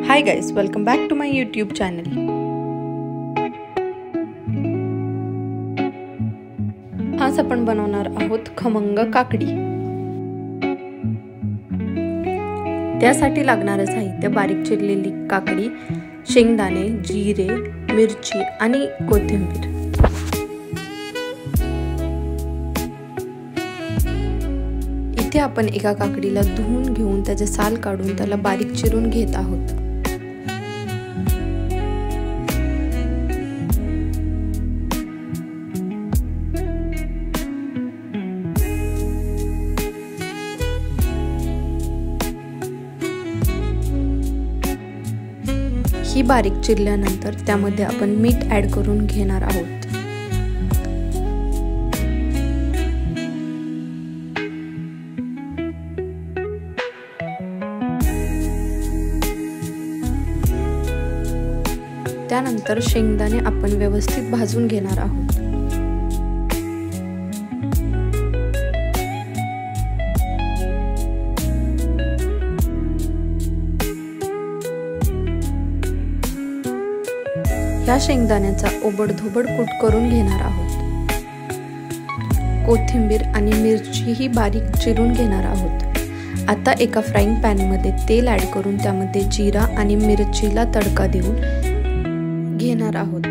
High guys, welcome back to my YouTube channel. आज आपण बनवणार आहोत खमंग काकडी। त्यासाठी लागणारे साहित्य: बारीक चिरलेली काकडी, शेंगदाणे, जिरे, मिरची आणि कोथिंबीर। इथे आपण एका काकडीला धुवून घेऊन त्याचे साल काढून त्याला बारीक चिरून घेत आहोत। ही बारीक चिरल्यानंतर त्यामध्ये आपण मीठ ऍड करून घेणार आहोत। त्यानंतर शेंगदाणे आपण व्यवस्थित भाजून घेणार आहोत। या शेंगदाण्याचा ओबडधोबड कूट करून घेणार आहोत। कोथिंबीर आणि मिरची ही बारीक चिरून घेणार आहोत। आता एका फ्राईंग पॅन मध्ये तेल ऍड करून त्यामध्ये जिरा आणि मिरचीला तडका देऊन घेणार आहोत।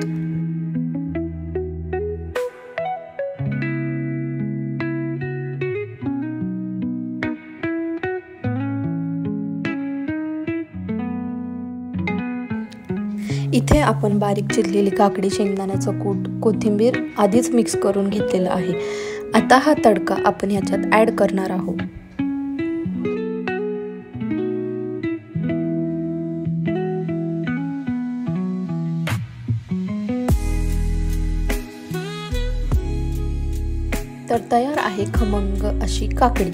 इथे आपण बारीक चिरलेली काकडी, शेंगदाण्याचं कूट, कोथिंबीर आधीच मिक्स करून घेतलेला आहे। आता हा तडका आपण ह्याच्यात ऍड करणार आहोत। तर तयार आहे खमंग अशी काकडी।